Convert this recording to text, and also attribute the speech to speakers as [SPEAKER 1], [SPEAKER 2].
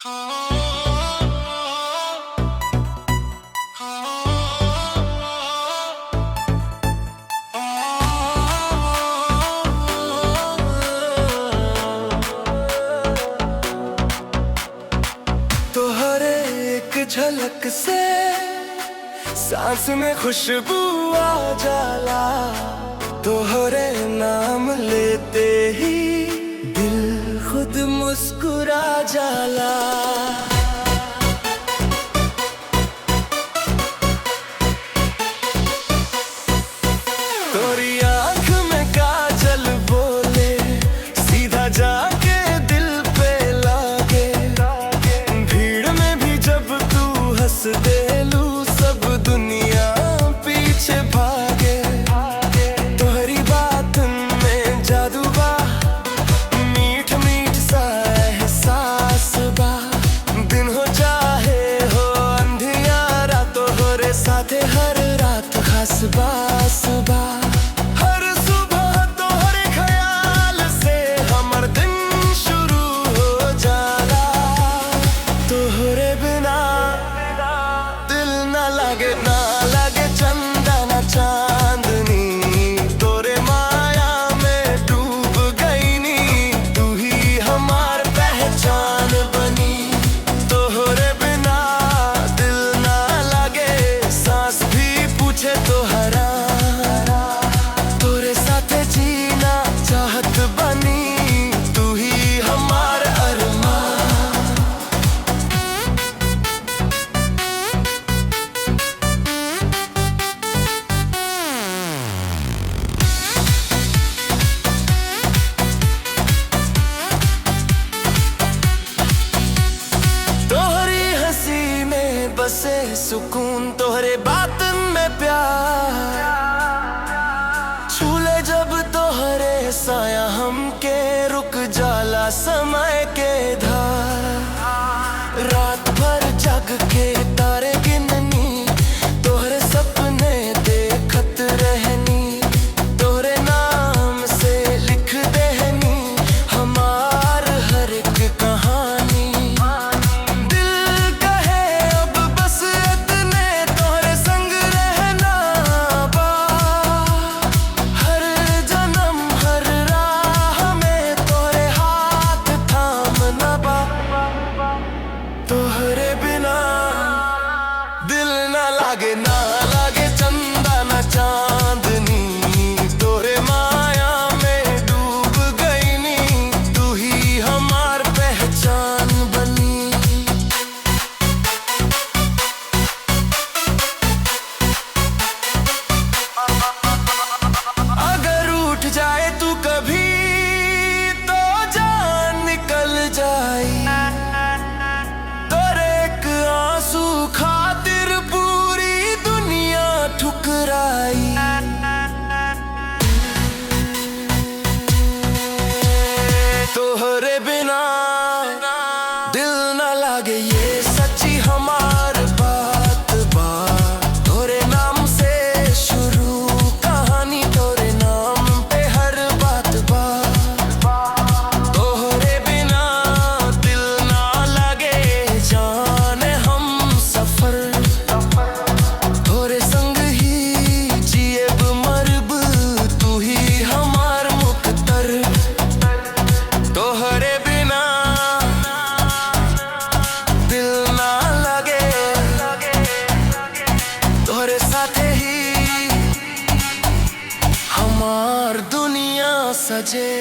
[SPEAKER 1] तोहरे एक झलक से सांस में खुशबू आ जाला। तोहरे नाम लेते ही दिल खुद मुस्कुरा जाला। तोरी आँख में काजल बोले सीधा जाके दिल पे लागे। भीड़ में भी जब तू हंस देलू सब दुनिया पीछे भागे। तोहरी बात में जादू बा, मीठ मीठ सा एहसास बा। दिन हो चाहे हो अंधियारा, तोहरे साथे हर रात खास बास बा। हर सुबह तोहरे ख्याल से हमर दिन शुरू हो जाला। तोहरे बिना दिल ना लागे चंदा ना चांदनी। तोरे माया में डूब गई नी, तू ही हमार पहचान बनी। तोहरे बिना दिल ना लागे, सांस भी पूछे तोहरा। तोरे साथे जीना चाहत बनी, तू ही हमार अरमान। तोहरी हंसी में बसे सुकून, तोहरे बातन में प्यार। छूले जब तोहरे साया हमके, रुक जाला समय के धार। रात भर जग के तारे गिननी, तोहरे सपने देखत रहनी। तोहरे नाम से लिख देहनी हमार हर एक कहानी। दिल कहे अब बस इतने तोहरे संग रहना बा। हर जन्म हर राह में तोहरे हाथ थामना बा। तोहरे बिना दिल ना लागे चंदा ना चांदनी। तोरे माया में डूब गई नी, तू ही हमार पहचान बनी। अगर उठ जाए तू कभी तो जान निकल जाई। तोरे एक आंसू खातिर पूरी दुनिया ठुकराई। तोहरे बिना दिल ना लागे, ये सच्ची हमार बात बा। तोरे नाम से शुरू कहानी, तोरे नाम पे हर बात बा। तोहरे बिना दिल ना लागे, जाने हम सफर। तोरे संग ही जिएब मरब, तू ही हमार मुक्तर। तोहरे बिना दिल ना लागे, तोहरे साथे ही हमार दुनिया सजे।